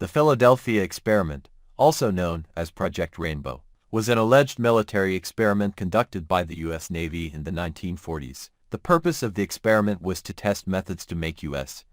The Philadelphia experiment, also known as Project Rainbow, was an alleged military experiment conducted by the U.S. Navy in the 1940s. The purpose of the experiment was to test methods to make U.S.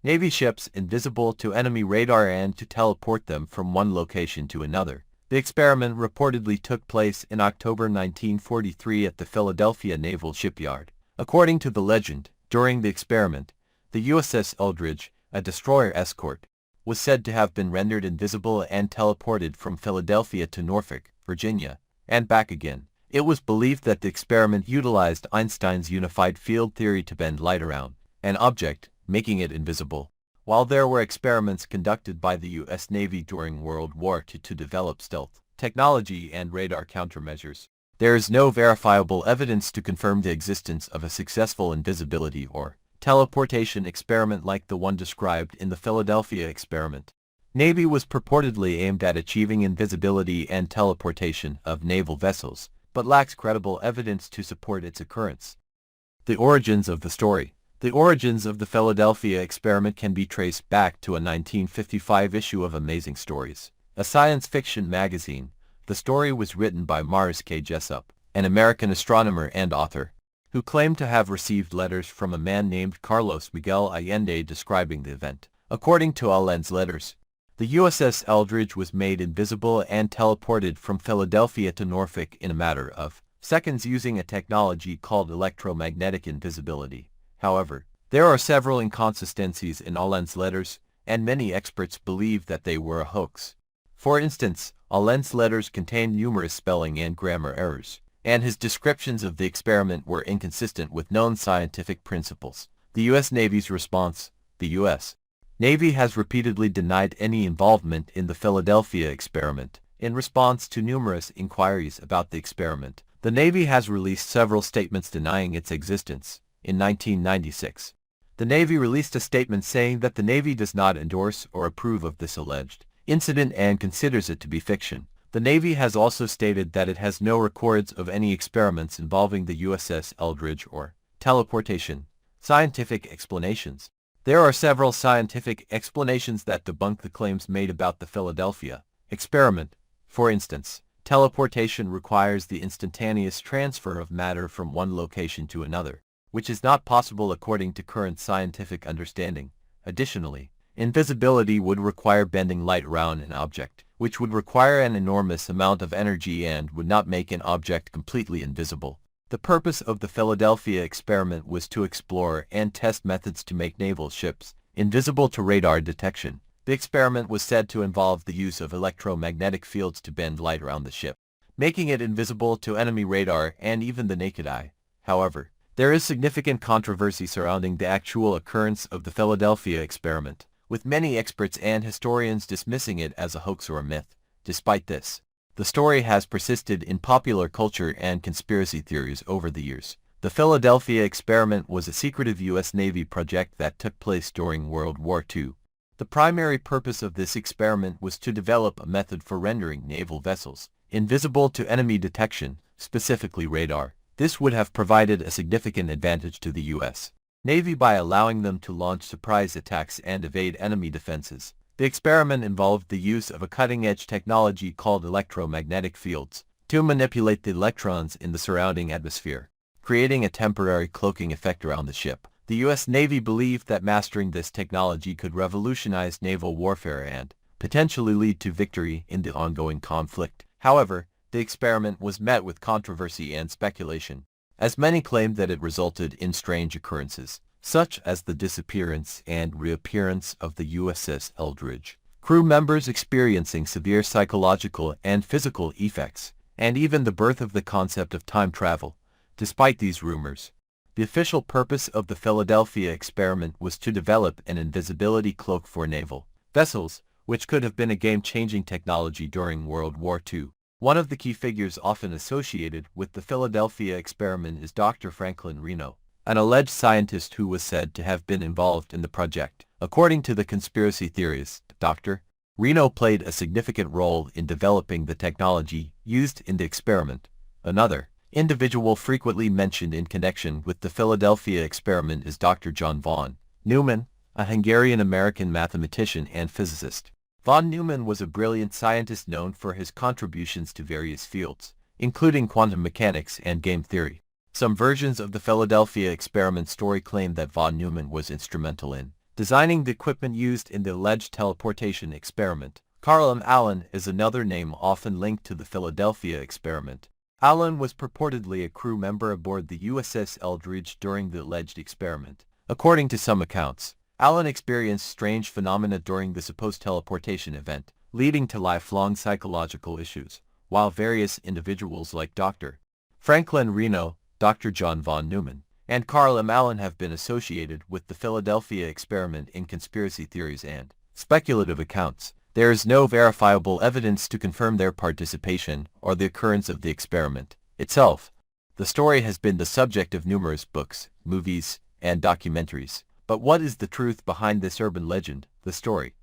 Navy ships invisible to enemy radar and to teleport them from one location to another. The experiment reportedly took place in October 1943 at the Philadelphia Naval Shipyard. According to the legend, during the experiment, the USS Eldridge, a destroyer escort, was said to have been rendered invisible and teleported from Philadelphia to Norfolk, Virginia, and back again. It was believed that the experiment utilized Einstein's unified field theory to bend light around an object, making it invisible. While there were experiments conducted by the U.S. Navy during World War II to develop stealth technology and radar countermeasures, there is no verifiable evidence to confirm the existence of a successful invisibility or teleportation experiment like the one described in the Philadelphia experiment. Navy was purportedly aimed at achieving invisibility and teleportation of naval vessels, but lacks credible evidence to support its occurrence. The origins of the story. The origins of the Philadelphia experiment can be traced back to a 1955 issue of Amazing Stories, a science fiction magazine. The story was written by Morris K. Jessup, an American astronomer and author, who claimed to have received letters from a man named Carlos Miguel Allende describing the event. According to Allende's letters, the USS Eldridge was made invisible and teleported from Philadelphia to Norfolk in a matter of seconds using a technology called electromagnetic invisibility. However, there are several inconsistencies in Allende's letters, and many experts believe that they were a hoax. For instance, Allende's letters contained numerous spelling and grammar errors, and his descriptions of the experiment were inconsistent with known scientific principles. The U.S. Navy's response. The U.S. Navy has repeatedly denied any involvement in the Philadelphia experiment. In response to numerous inquiries about the experiment, the Navy has released several statements denying its existence. In 1996, the Navy released a statement saying that the Navy does not endorse or approve of this alleged incident and considers it to be fiction. The Navy has also stated that it has no records of any experiments involving the USS Eldridge or teleportation. Scientific explanations. There are several scientific explanations that debunk the claims made about the Philadelphia experiment. For instance, teleportation requires the instantaneous transfer of matter from one location to another, which is not possible according to current scientific understanding. Additionally, invisibility would require bending light around an object, which would require an enormous amount of energy and would not make an object completely invisible. The purpose of the Philadelphia experiment was to explore and test methods to make naval ships invisible to radar detection. The experiment was said to involve the use of electromagnetic fields to bend light around the ship, making it invisible to enemy radar and even the naked eye. However, there is significant controversy surrounding the actual occurrence of the Philadelphia experiment, with many experts and historians dismissing it as a hoax or a myth. Despite this, the story has persisted in popular culture and conspiracy theories over the years. The Philadelphia experiment was a secretive U.S. Navy project that took place during World War II. The primary purpose of this experiment was to develop a method for rendering naval vessels invisible to enemy detection, specifically radar. This would have provided a significant advantage to the U.S. Navy by allowing them to launch surprise attacks and evade enemy defenses. The experiment involved the use of a cutting-edge technology called electromagnetic fields to manipulate the electrons in the surrounding atmosphere, creating a temporary cloaking effect around the ship. The U.S. Navy believed that mastering this technology could revolutionize naval warfare and potentially lead to victory in the ongoing conflict. However, the experiment was met with controversy and speculation, as many claimed that it resulted in strange occurrences, such as the disappearance and reappearance of the USS Eldridge, crew members experiencing severe psychological and physical effects, and even the birth of the concept of time travel. Despite these rumors, the official purpose of the Philadelphia experiment was to develop an invisibility cloak for naval vessels, which could have been a game-changing technology during World War II. One of the key figures often associated with the Philadelphia experiment is Dr. Franklin Reno, an alleged scientist who was said to have been involved in the project. According to the conspiracy theorists, Dr. Reno played a significant role in developing the technology used in the experiment. Another individual frequently mentioned in connection with the Philadelphia experiment is Dr. John von Neumann, a Hungarian-American mathematician and physicist. Von Neumann was a brilliant scientist known for his contributions to various fields, including quantum mechanics and game theory. Some versions of the Philadelphia experiment story claim that von Neumann was instrumental in designing the equipment used in the alleged teleportation experiment. Carl M. Allen is another name often linked to the Philadelphia experiment. Allen was purportedly a crew member aboard the USS Eldridge during the alleged experiment. According to some accounts, Allen experienced strange phenomena during the supposed teleportation event, leading to lifelong psychological issues, while various individuals like Dr. Franklin Reno, Dr. John von Neumann, and Carl M. Allen have been associated with the Philadelphia experiment in conspiracy theories and speculative accounts. There is no verifiable evidence to confirm their participation or the occurrence of the experiment itself. The story has been the subject of numerous books, movies, and documentaries. But what is the truth behind this urban legend, the story?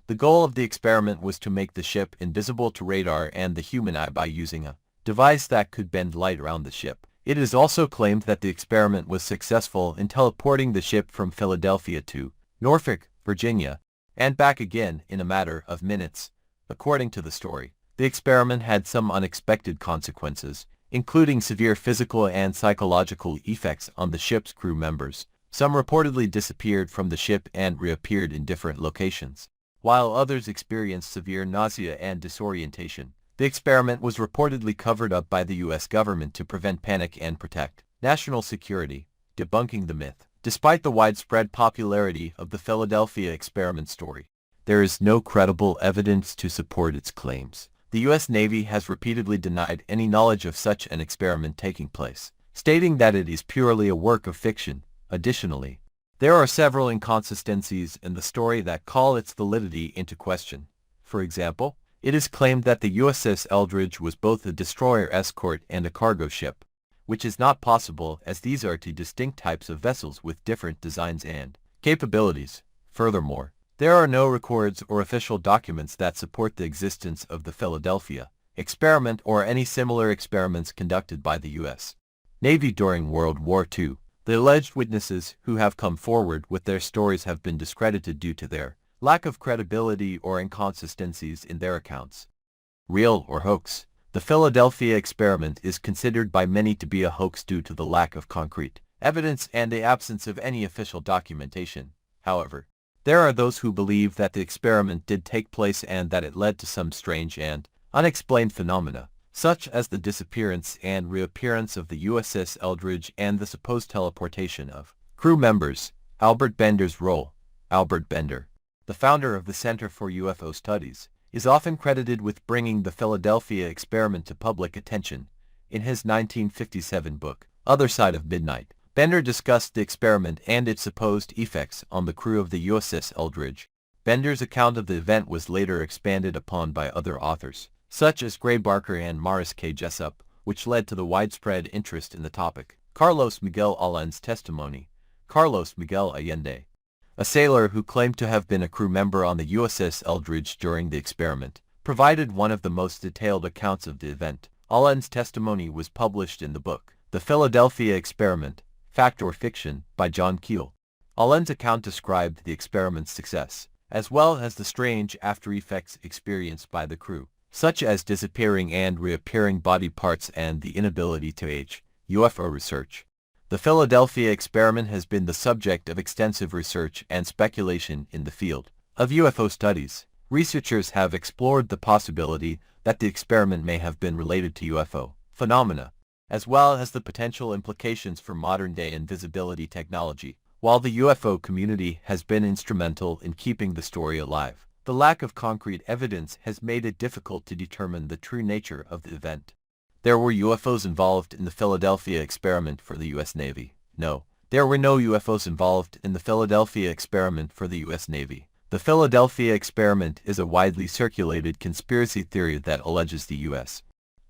The goal of the experiment was to make the ship invisible to radar and the human eye by using a device that could bend light around the ship. It is also claimed that the experiment was successful in teleporting the ship from Philadelphia to Norfolk, Virginia, and back again in a matter of minutes. According to the story, the experiment had some unexpected consequences, including severe physical and psychological effects on the ship's crew members. Some reportedly disappeared from the ship and reappeared in different locations, while others experienced severe nausea and disorientation. The experiment was reportedly covered up by the U.S. government to prevent panic and protect national security, debunking the myth. Despite the widespread popularity of the Philadelphia experiment story, there is no credible evidence to support its claims. The U.S. Navy has repeatedly denied any knowledge of such an experiment taking place, stating that it is purely a work of fiction. Additionally, there are several inconsistencies in the story that call its validity into question. For example, it is claimed that the USS Eldridge was both a destroyer escort and a cargo ship, which is not possible as these are two distinct types of vessels with different designs and capabilities. Furthermore, there are no records or official documents that support the existence of the Philadelphia experiment or any similar experiments conducted by the U.S. Navy during World War II. The alleged witnesses who have come forward with their stories have been discredited due to their lack of credibility or inconsistencies in their accounts. Real or hoax? The Philadelphia experiment is considered by many to be a hoax due to the lack of concrete evidence and the absence of any official documentation. However, there are those who believe that the experiment did take place and that it led to some strange and unexplained phenomena, such as the disappearance and reappearance of the USS Eldridge and the supposed teleportation of crew members. Albert Bender's role. Albert Bender, the founder of the Center for UFO Studies, is often credited with bringing the Philadelphia experiment to public attention. In his 1957 book, Other Side of Midnight, Bender discussed the experiment and its supposed effects on the crew of the USS Eldridge. Bender's account of the event was later expanded upon by other authors, such as Gray Barker and Morris K. Jessup, which led to the widespread interest in the topic. Carlos Miguel Allen's testimony. Carlos Miguel Allende, a sailor who claimed to have been a crew member on the USS Eldridge during the experiment, provided one of the most detailed accounts of the event. Allen's testimony was published in the book, The Philadelphia Experiment, Fact or Fiction, by John Keel. Allen's account described the experiment's success, as well as the strange after-effects experienced by the crew, such as disappearing and reappearing body parts and the inability to age. UFO research. The Philadelphia experiment has been the subject of extensive research and speculation in the field of UFO studies. Researchers have explored the possibility that the experiment may have been related to UFO phenomena, as well as the potential implications for modern-day invisibility technology. While the UFO community has been instrumental in keeping the story alive, the lack of concrete evidence has made it difficult to determine the true nature of the event. There were UFOs involved in the Philadelphia experiment for the U.S. Navy. No, there were no UFOs involved in the Philadelphia experiment for the U.S. Navy. The Philadelphia experiment is a widely circulated conspiracy theory that alleges the U.S.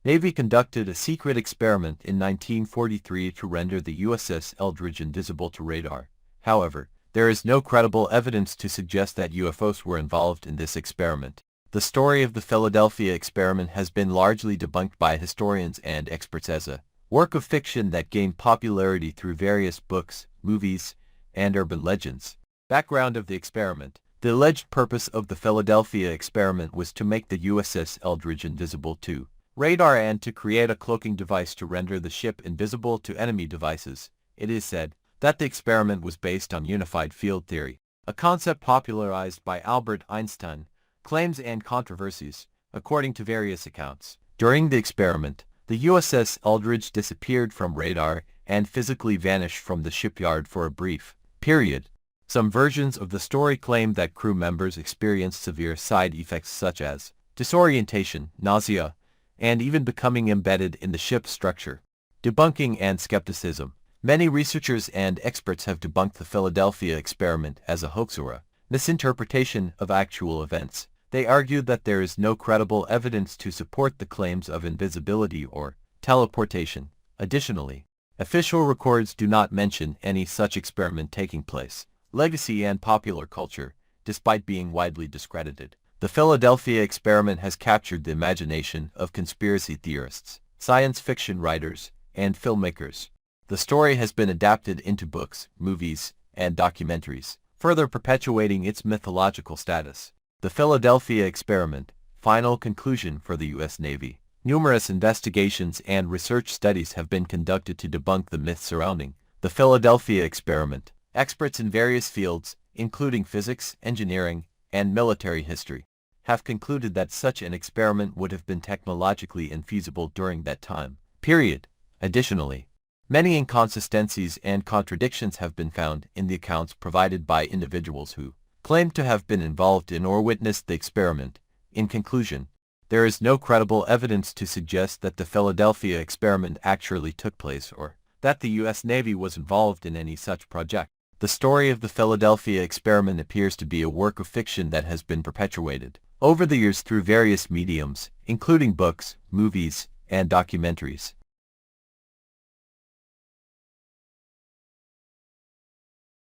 Navy conducted a secret experiment in 1943 to render the USS Eldridge invisible to radar. However, there is no credible evidence to suggest that UFOs were involved in this experiment. The story of the Philadelphia experiment has been largely debunked by historians and experts as a work of fiction that gained popularity through various books, movies, and urban legends. Background of the experiment. The alleged purpose of the Philadelphia experiment was to make the USS Eldridge invisible to radar and to create a cloaking device to render the ship invisible to enemy devices. It is said that the experiment was based on unified field theory, a concept popularized by Albert Einstein. Claims and controversies, according to various accounts. During the experiment, the USS Eldridge disappeared from radar and physically vanished from the shipyard for a brief period. Some versions of the story claim that crew members experienced severe side effects such as disorientation, nausea, and even becoming embedded in the ship's structure. Debunking and skepticism. Many researchers and experts have debunked the Philadelphia experiment as a hoax or a misinterpretation of actual events. They argued that there is no credible evidence to support the claims of invisibility or teleportation. Additionally, official records do not mention any such experiment taking place. Legacy and popular culture, despite being widely discredited. The Philadelphia experiment has captured the imagination of conspiracy theorists, science fiction writers, and filmmakers. The story has been adapted into books, movies, and documentaries, further perpetuating its mythological status. The Philadelphia experiment, final conclusion for the U.S. Navy. Numerous investigations and research studies have been conducted to debunk the myths surrounding the Philadelphia experiment. Experts in various fields, including physics, engineering, and military history, have concluded that such an experiment would have been technologically infeasible during that time period. Additionally, many inconsistencies and contradictions have been found in the accounts provided by individuals who claimed to have been involved in or witnessed the experiment. In conclusion, there is no credible evidence to suggest that the Philadelphia experiment actually took place or that the U.S. Navy was involved in any such project. The story of the Philadelphia experiment appears to be a work of fiction that has been perpetuated over the years through various mediums, including books, movies, and documentaries.